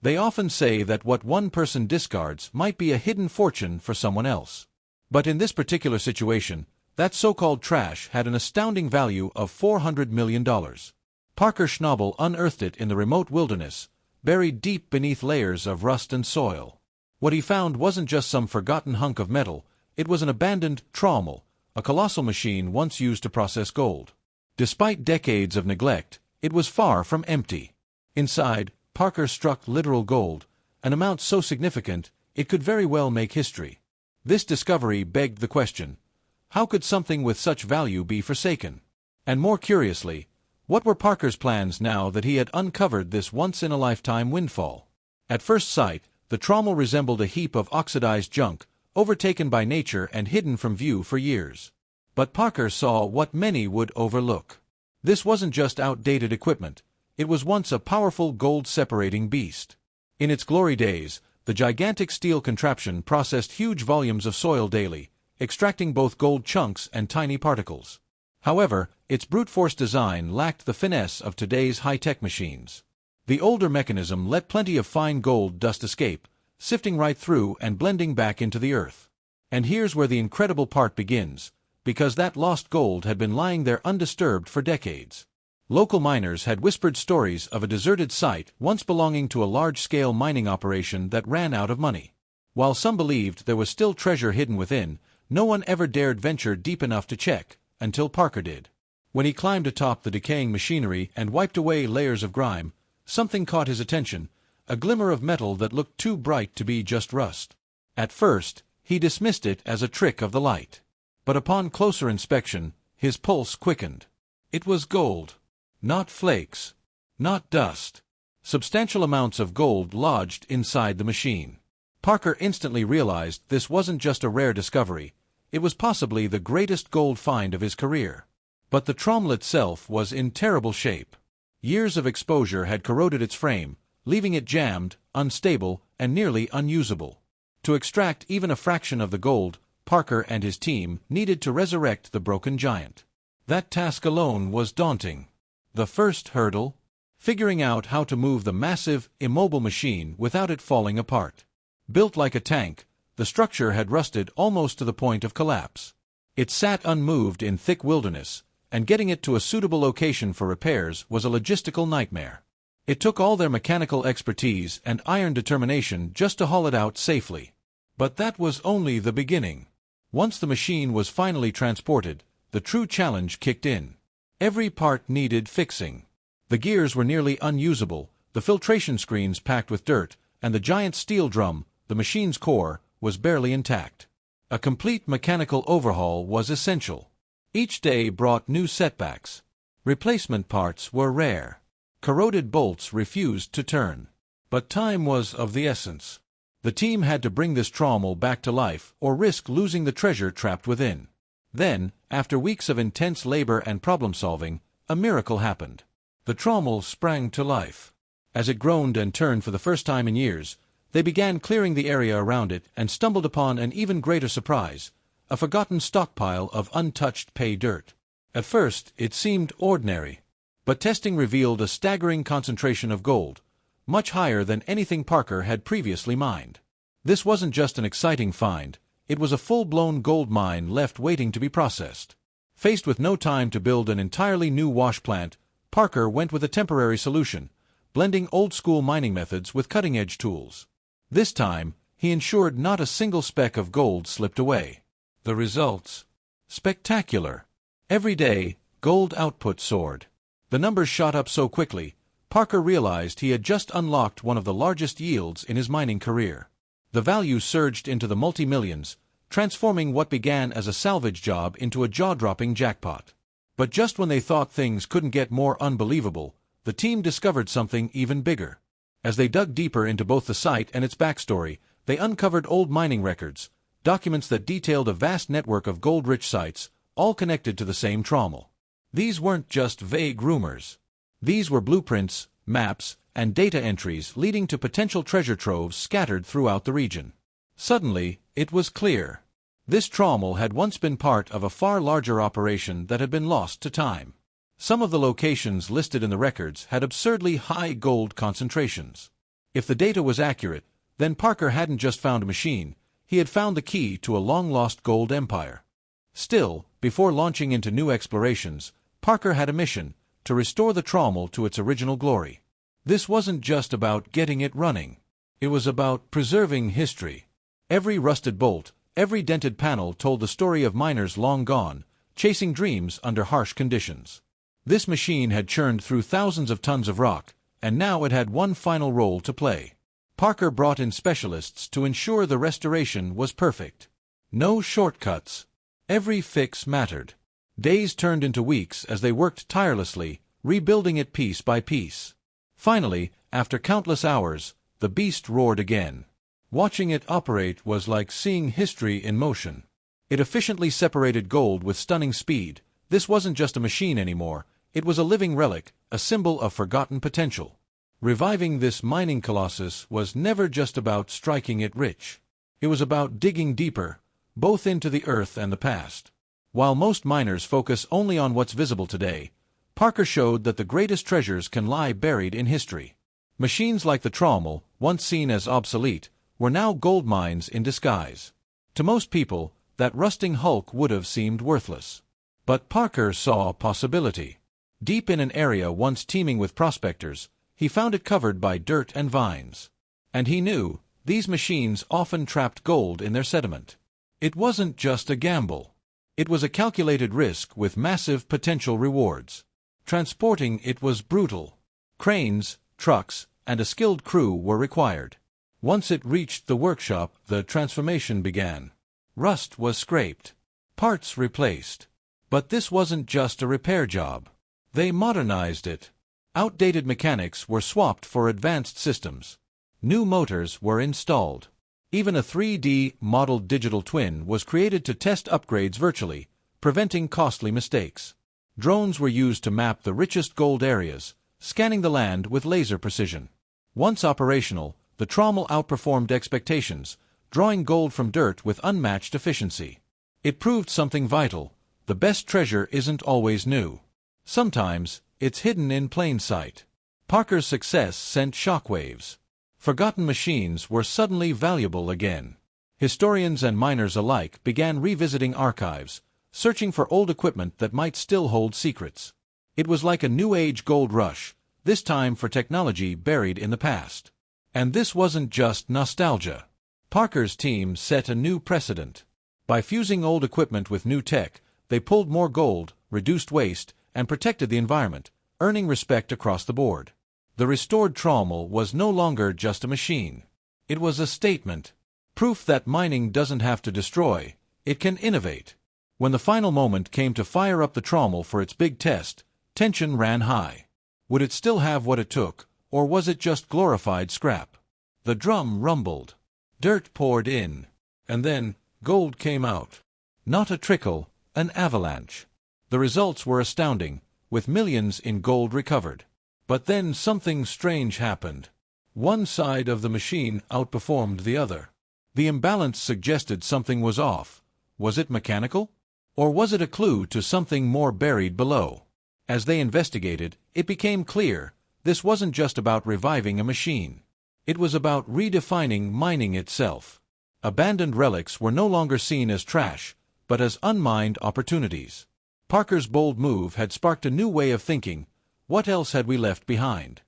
They often say that what one person discards might be a hidden fortune for someone else. But in this particular situation, that so-called trash had an astounding value of $400 million. Parker Schnabel unearthed it in the remote wilderness, buried deep beneath layers of rust and soil. What he found wasn't just some forgotten hunk of metal, it was an abandoned Trommel, a colossal machine once used to process gold. Despite decades of neglect, it was far from empty. Inside, Parker struck literal gold, an amount so significant it could very well make history. This discovery begged the question, how could something with such value be forsaken? And more curiously, what were Parker's plans now that he had uncovered this once-in-a-lifetime windfall? At first sight, the Trommel resembled a heap of oxidized junk, overtaken by nature and hidden from view for years. But Parker saw what many would overlook. This wasn't just outdated equipment, it was once a powerful gold-separating beast. In its glory days, the gigantic steel contraption processed huge volumes of soil daily, extracting both gold chunks and tiny particles. However, its brute force design lacked the finesse of today's high-tech machines. The older mechanism let plenty of fine gold dust escape, sifting right through and blending back into the earth. And here's where the incredible part begins, because that lost gold had been lying there undisturbed for decades. Local miners had whispered stories of a deserted site once belonging to a large-scale mining operation that ran out of money. While some believed there was still treasure hidden within, no one ever dared venture deep enough to check, until Parker did. When he climbed atop the decaying machinery and wiped away layers of grime, something caught his attention, a glimmer of metal that looked too bright to be just rust. At first, he dismissed it as a trick of the light. But upon closer inspection, his pulse quickened. It was gold. Not flakes. Not dust. Substantial amounts of gold lodged inside the machine. Parker instantly realized this wasn't just a rare discovery, it was possibly the greatest gold find of his career. But the Trommel itself was in terrible shape. Years of exposure had corroded its frame, leaving it jammed, unstable, and nearly unusable. To extract even a fraction of the gold, Parker and his team needed to resurrect the broken giant. That task alone was daunting. The first hurdle? Figuring out how to move the massive, immobile machine without it falling apart. Built like a tank, the structure had rusted almost to the point of collapse. It sat unmoved in thick wilderness, and getting it to a suitable location for repairs was a logistical nightmare. It took all their mechanical expertise and iron determination just to haul it out safely. But that was only the beginning. Once the machine was finally transported, the true challenge kicked in. Every part needed fixing. The gears were nearly unusable, the filtration screens packed with dirt, and the giant steel drum, the machine's core, was barely intact. A complete mechanical overhaul was essential. Each day brought new setbacks. Replacement parts were rare. Corroded bolts refused to turn. But time was of the essence. The team had to bring this Trommel back to life or risk losing the treasure trapped within. Then, after weeks of intense labor and problem-solving, a miracle happened. The Trommel sprang to life. As it groaned and turned for the first time in years, they began clearing the area around it and stumbled upon an even greater surprise, a forgotten stockpile of untouched pay dirt. At first, it seemed ordinary. But testing revealed a staggering concentration of gold, much higher than anything Parker had previously mined. This wasn't just an exciting find, it was a full-blown gold mine left waiting to be processed. Faced with no time to build an entirely new wash plant, Parker went with a temporary solution, blending old-school mining methods with cutting-edge tools. This time, he ensured not a single speck of gold slipped away. The results? Spectacular. Every day, gold output soared. The numbers shot up so quickly, Parker realized he had just unlocked one of the largest yields in his mining career. The value surged into the multi-millions, transforming what began as a salvage job into a jaw-dropping jackpot. But just when they thought things couldn't get more unbelievable, the team discovered something even bigger. As they dug deeper into both the site and its backstory, they uncovered old mining records, documents that detailed a vast network of gold-rich sites, all connected to the same Trommel. These weren't just vague rumors. These were blueprints, maps, and data entries leading to potential treasure troves scattered throughout the region. Suddenly, it was clear. This Trommel had once been part of a far larger operation that had been lost to time. Some of the locations listed in the records had absurdly high gold concentrations. If the data was accurate, then Parker hadn't just found a machine, he had found the key to a long-lost gold empire. Still, before launching into new explorations, Parker had a mission: to restore the Trommel to its original glory. This wasn't just about getting it running. It was about preserving history. Every rusted bolt, every dented panel told the story of miners long gone, chasing dreams under harsh conditions. This machine had churned through thousands of tons of rock, and now it had one final role to play. Parker brought in specialists to ensure the restoration was perfect. No shortcuts. Every fix mattered. Days turned into weeks as they worked tirelessly, rebuilding it piece by piece. Finally, after countless hours, the beast roared again. Watching it operate was like seeing history in motion. It efficiently separated gold with stunning speed. This wasn't just a machine anymore, it was a living relic, a symbol of forgotten potential. Reviving this mining colossus was never just about striking it rich. It was about digging deeper, both into the earth and the past. While most miners focus only on what's visible today, Parker showed that the greatest treasures can lie buried in history. Machines like the Trommel, once seen as obsolete, were now gold mines in disguise. To most people, that rusting hulk would have seemed worthless. But Parker saw possibility. Deep in an area once teeming with prospectors, he found it covered by dirt and vines. And he knew, these machines often trapped gold in their sediment. It wasn't just a gamble. It was a calculated risk with massive potential rewards. Transporting it was brutal. Cranes, trucks, and a skilled crew were required. Once it reached the workshop, the transformation began. Rust was scraped. Parts replaced. But this wasn't just a repair job. They modernized it. Outdated mechanics were swapped for advanced systems. New motors were installed. Even a 3D modeled digital twin was created to test upgrades virtually, preventing costly mistakes. Drones were used to map the richest gold areas, scanning the land with laser precision. Once operational, the Trommel outperformed expectations, drawing gold from dirt with unmatched efficiency. It proved something vital: the best treasure isn't always new. Sometimes, it's hidden in plain sight. Parker's success sent shockwaves. Forgotten machines were suddenly valuable again. Historians and miners alike began revisiting archives, searching for old equipment that might still hold secrets. It was like a New Age gold rush, this time for technology buried in the past. And this wasn't just nostalgia. Parker's team set a new precedent. By fusing old equipment with new tech, they pulled more gold, reduced waste, and protected the environment, earning respect across the board. The restored Trommel was no longer just a machine. It was a statement. Proof that mining doesn't have to destroy, it can innovate. When the final moment came to fire up the Trommel for its big test, tension ran high. Would it still have what it took, or was it just glorified scrap? The drum rumbled. Dirt poured in. And then, gold came out. Not a trickle, an avalanche. The results were astounding, with millions in gold recovered. But then something strange happened. One side of the machine outperformed the other. The imbalance suggested something was off. Was it mechanical? Or was it a clue to something more buried below? As they investigated, it became clear, this wasn't just about reviving a machine. It was about redefining mining itself. Abandoned relics were no longer seen as trash, but as unmined opportunities. Parker's bold move had sparked a new way of thinking. What else had we left behind?